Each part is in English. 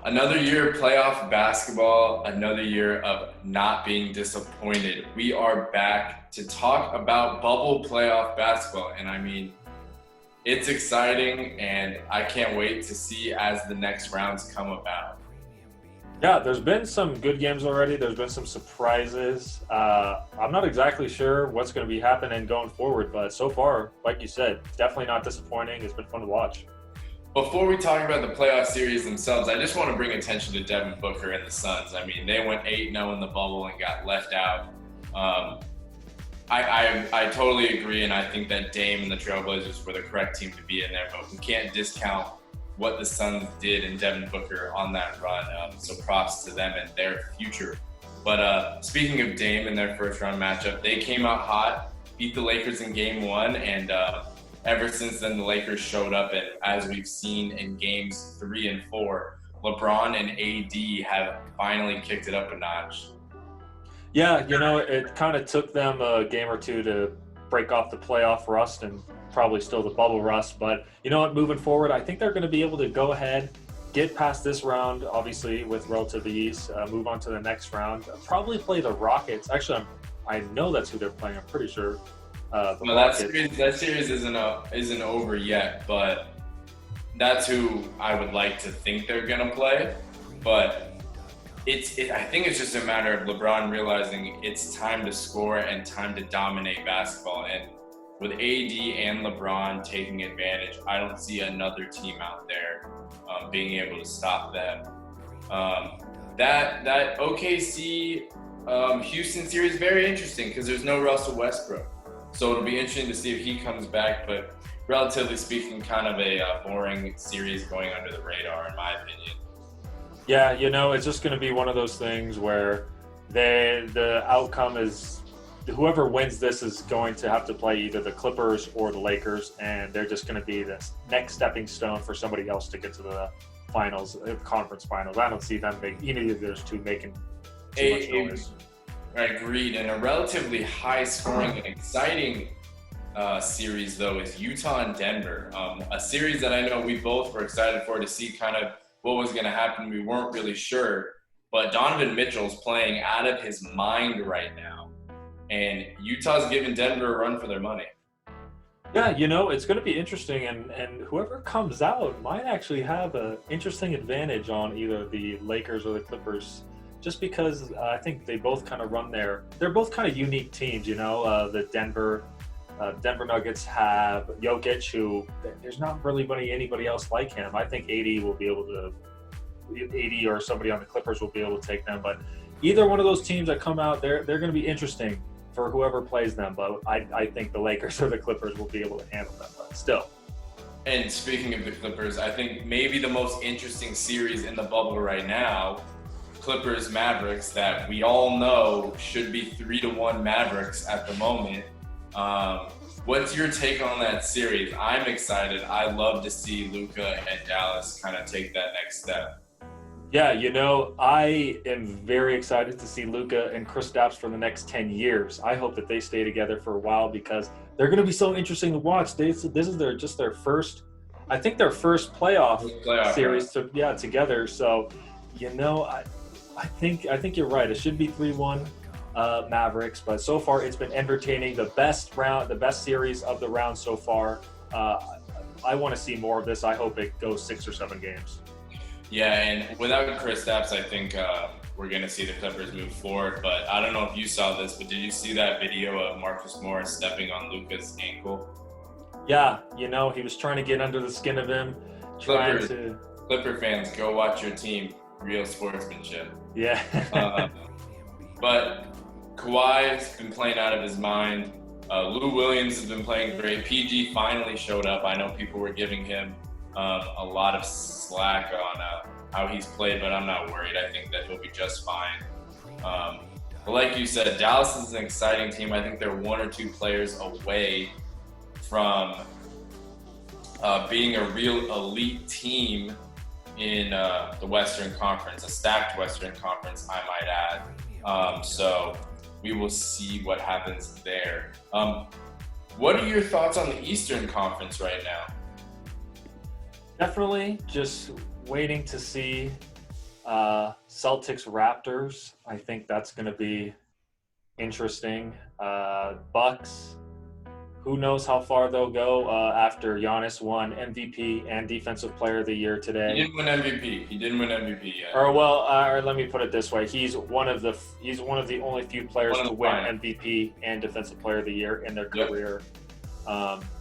Another year of playoff basketball, another year of not being disappointed. We are back to talk about bubble playoff basketball. And I mean, it's exciting and I can't wait to see as the next rounds come about. Yeah, there's been some good games already. There's been some surprises. I'm not exactly sure what's going to be happening going forward, but so far, like you said, definitely not disappointing. It's been fun to watch. Before we talk about the playoff series themselves, I just want to bring attention to Devin Booker and the Suns. I mean, they went 8-0 in the bubble and got left out. I totally agree, and I think that Dame and the Trailblazers were the correct team to be in there, but we can't discount what the Suns did and Devin Booker on that run. So props to them and their future. But speaking of Dame and their first round matchup, they came out hot, beat the Lakers in game one, and ever since then, the Lakers showed up, and as we've seen in games 3 and 4, LeBron and AD have finally kicked it up a notch. Yeah, it kind of took them a game or two to break off the playoff rust and probably still the bubble rust. But you know what, moving forward, I think they're going to be able to go ahead, get past this round, obviously, with relative ease, move on to the next round, probably play the Rockets. Actually, I know that's who they're playing. I'm pretty sure. No, that series isn't over yet, but that's who I would like to think they're gonna play. But I think it's just a matter of LeBron realizing it's time to score and time to dominate basketball. And with AD and LeBron taking advantage, I don't see another team out there being able to stop them. That OKC Houston series is very interesting because there's no Russell Westbrook. So it'll be interesting to see if he comes back, but relatively speaking, kind of a boring series going under the radar, in my opinion. Yeah, it's just going to be one of those things where the outcome is whoever wins this is going to have to play either the Clippers or the Lakers, and they're just going to be the next stepping stone for somebody else to get to the finals, conference finals. I don't see them either of those two making too much noise. Agreed. And a relatively high-scoring and exciting series, though, is Utah and Denver. A series that I know we both were excited for to see kind of what was going to happen. We weren't really sure. But Donovan Mitchell's playing out of his mind right now. And Utah's giving Denver a run for their money. Yeah, it's going to be interesting. And whoever comes out might actually have an interesting advantage on either the Lakers or the Clippers. Just because I think they both kind of they're both kind of unique teams, the Denver Nuggets have Jokic, who there's not really anybody else like him. I think AD or somebody on the Clippers will be able to take them. But either one of those teams that come out, they're going to be interesting for whoever plays them. But I think the Lakers or the Clippers will be able to handle them, but still. And speaking of the Clippers, I think maybe the most interesting series in the bubble right now, Clippers Mavericks, that we all know should be 3-1 Mavericks at the moment. What's your take on that series? I'm excited. I love to see Luka and Dallas kind of take that next step. Yeah, I am very excited to see Luka and Kristaps for the next 10 years. I hope that they stay together for a while because they're going to be so interesting to watch. This is their first playoff series together. So, I think you're right. It should be 3-1 Mavericks, but so far it's been entertaining. The best series of the round so far. I want to see more of this. I hope it goes 6 or 7 games. Yeah, and without Kristaps, I think we're going to see the Clippers move forward. But I don't know if you saw this, but did you see that video of Marcus Morris stepping on Luka's ankle? Yeah, he was trying to get under the skin of him. Clipper fans, go watch your team. Real sportsmanship. Yeah. But Kawhi's been playing out of his mind. Lou Williams has been playing great. PG finally showed up. I know people were giving him a lot of slack on how he's played, but I'm not worried. I think that he'll be just fine. But like you said, Dallas is an exciting team. I think they're 1 or 2 players away from being a real elite team in the Western Conference, a stacked Western Conference, I might add. So we will see what happens there. What are your thoughts on the Eastern Conference right now? Definitely just waiting to see Celtics Raptors. I think that's going to be interesting. Bucks. Who knows how far they'll go after Giannis won MVP and Defensive Player of the Year today. He didn't win MVP. He didn't win MVP yet. Or let me put it this way: he's one of the only few players to win MVP and Defensive Player of the Year in their career.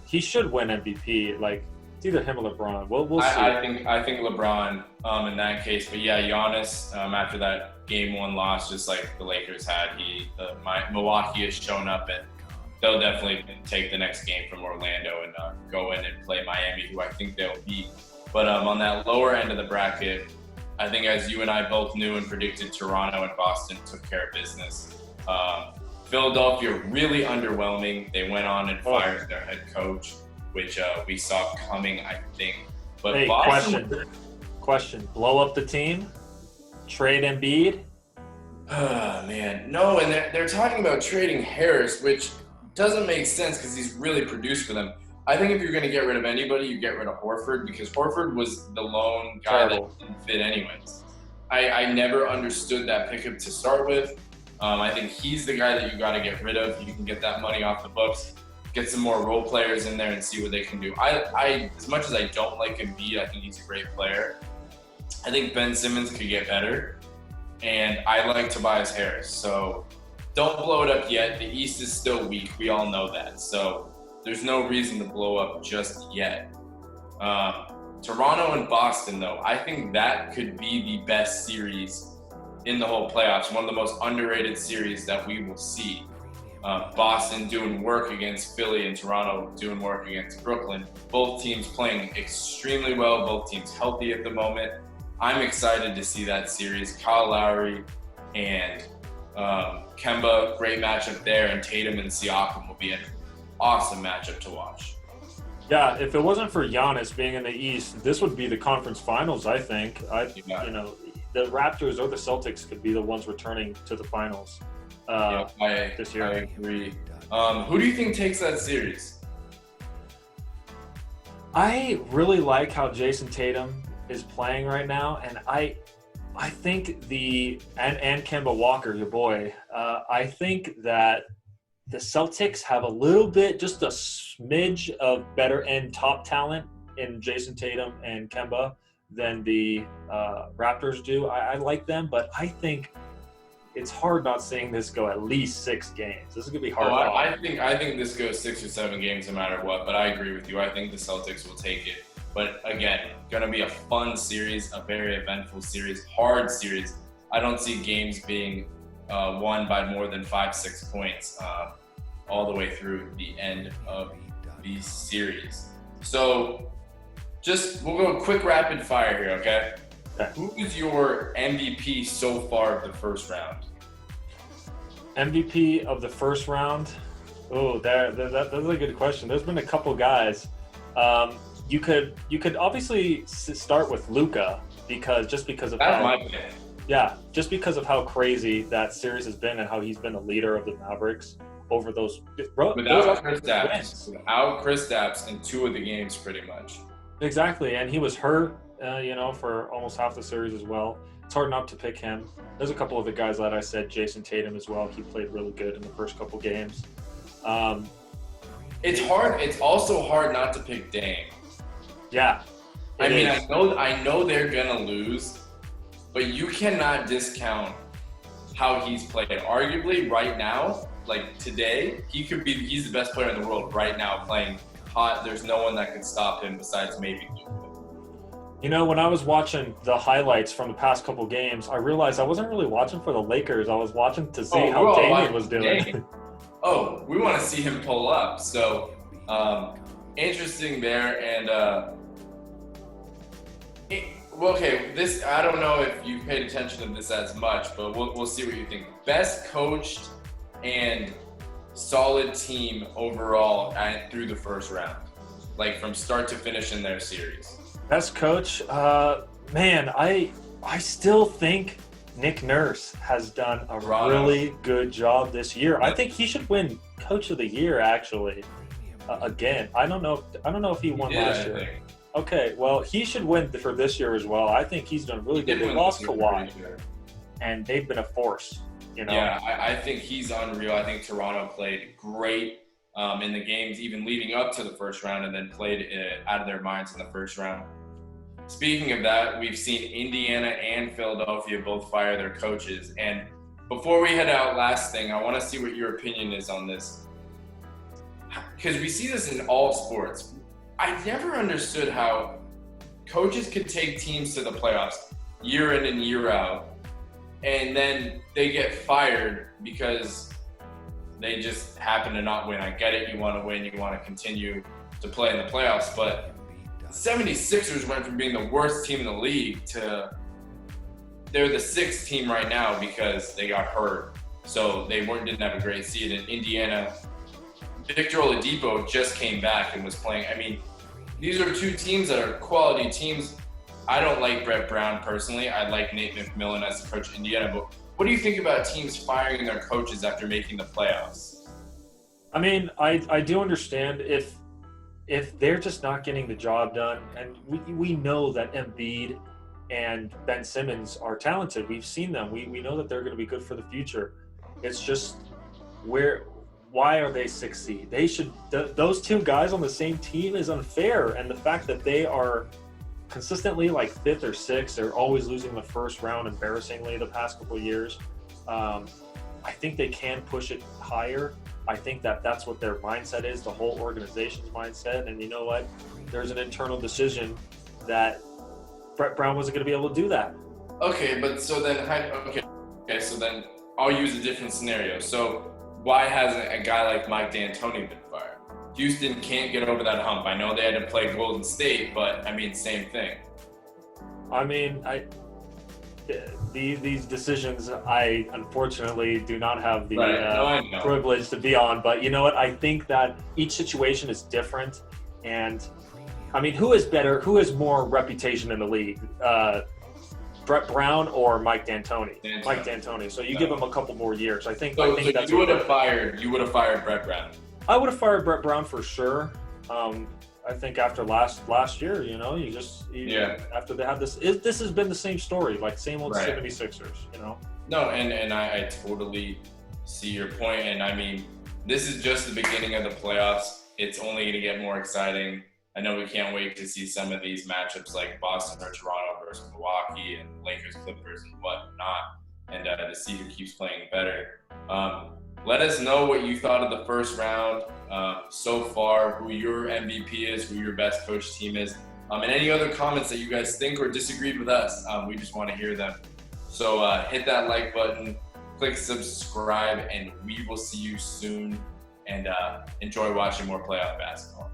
He should win MVP. Like, it's either him or LeBron. We'll see. I think LeBron in that case. But yeah, Giannis after that Game 1 loss, just like the Lakers had, Milwaukee has shown up, and they'll definitely take the next game from Orlando and go in and play Miami, who I think they'll beat. But on that lower end of the bracket, I think as you and I both knew and predicted, Toronto and Boston took care of business. Philadelphia really underwhelming. They went on and fired their head coach, which we saw coming, I think. But hey, Boston, question: blow up the team, trade Embiid? Oh man, no. And they're talking about trading Harris, which doesn't make sense because he's really produced for them. I think if you're going to get rid of anybody, you get rid of Horford, because Horford was the lone guy that didn't fit anyways. I never understood that pickup to start with. I think he's the guy that you got to get rid of. You can get that money off the books, get some more role players in there and see what they can do. I as much as I don't like Embiid, I think he's a great player. I think Ben Simmons could get better, and I like Tobias Harris. So don't blow it up yet. The East is still weak. We all know that. So there's no reason to blow up just yet. Toronto and Boston, though, I think that could be the best series in the whole playoffs. One of the most underrated series that we will see. Boston doing work against Philly and Toronto doing work against Brooklyn. Both teams playing extremely well. Both teams healthy at the moment. I'm excited to see that series. Kyle Lowry and Kemba, great matchup there, and Tatum and Siakam will be an awesome matchup to watch. Yeah, if it wasn't for Giannis being in the East, this would be the conference finals, I think. The Raptors or the Celtics could be the ones returning to the finals this year. I agree. Who do you think takes that series? I really like how Jason Tatum is playing right now, and I think and Kemba Walker, your boy, I think that the Celtics have a little bit, just a smidge of better end top talent in Jason Tatum and Kemba than the Raptors do. I like them, but I think it's hard not seeing this go at least 6 games. This is going to be hard. I think this goes 6 or 7 games no matter what, but I agree with you. I think the Celtics will take it. But again, going to be a fun series, a very eventful series, hard series. I don't see games being won by more than 5-6 points all the way through the end of the series. So we'll go quick rapid fire here, okay? Who is your MVP so far of the first round? MVP of the first round? Oh, that's a good question. There's been a couple guys. You could obviously start with Luka because of my pick. Yeah, just because of how crazy that series has been and how he's been a leader of the Mavericks over those. Without Chris Stapps in 2 of the games, pretty much. Exactly, and he was hurt, for almost half the series as well. It's hard not to pick him. There's a couple of the guys that I said, Jason Tatum as well. He played really good in the first couple games. It's hard. It's also hard not to pick Dame. Yeah. I know they're gonna lose, but you cannot discount how he's played. Arguably, right now, like today, he's the best player in the world right now, playing hot. There's no one that can stop him besides maybe Luka. When I was watching the highlights from the past couple games, I realized I wasn't really watching for the Lakers. I was watching to see how Damian was doing. Oh, we want to see him pull up. So, interesting there. And, I don't know if you paid attention to this as much, but we'll see what you think. Best coached and solid team overall through the first round, like from start to finish in their series. Best coach, I still think Nick Nurse has done a really good job this year. I think he should win Coach of the Year actually. Again, I don't know if he won last year. Okay, well, he should win for this year as well. I think he's done really He good. did They win lost this year, Kawhi, pretty sure. and they've been a force. You know. Yeah, I think he's unreal. I think Toronto played great in the games, even leading up to the first round, and then played it out of their minds in the first round. Speaking of that, we've seen Indiana and Philadelphia both fire their coaches. And before we head out, last thing, I want to see what your opinion is on this. Because we see this in all sports. I never understood how coaches could take teams to the playoffs year in and year out, and then they get fired because they just happen to not win. I get it, you want to win, you want to continue to play in the playoffs, but the 76ers went from being the worst team in the league to they're the 6th team right now because they got hurt. So they didn't have a great seed. In Indiana, Victor Oladipo just came back and was playing. I mean, these are two teams that are quality teams. I don't like Brett Brown personally. I like Nate McMillan as the coach of Indiana. But what do you think about teams firing their coaches after making the playoffs? I mean, I do understand if they're just not getting the job done, and we know that Embiid and Ben Simmons are talented. We've seen them. We know that they're going to be good for the future. It's just why are they 6th seed? They should those two guys on the same team is unfair, and the fact that they are consistently like 5th or 6th, they're always losing the first round embarrassingly the past couple of years. I think they can push it higher. I think that's what their mindset is, the whole organization's mindset. And you know what? There's an internal decision that Brett Brown wasn't going to be able to do that. Okay, but so then I'll use a different scenario. So why hasn't a guy like Mike D'Antoni been fired? Houston can't get over that hump. I know they had to play Golden State, but I mean, same thing. I mean, these decisions, I unfortunately do not have the privilege to be on. But you know what? I think that each situation is different. And I mean, who is better? Who has more reputation in the league? Brett Brown or Mike D'Antoni? Mike D'Antoni. So you give him a couple more years. I think that's you would have fired Brett Brown. I would have fired Brett Brown for sure. I think after last year, you know, after they had this has been the same story, like same old 76ers, you know? No, and I totally see your point. And I mean, this is just the beginning of the playoffs. It's only going to get more exciting. I know we can't wait to see some of these matchups like Boston or Toronto versus Milwaukee and Lakers, Clippers, and whatnot, and to see who keeps playing better. Let us know what you thought of the first round so far, who your MVP is, who your best coach team is, and any other comments that you guys think or disagreed with us. We just want to hear them. So hit that like button, click subscribe, and we will see you soon. And enjoy watching more playoff basketball.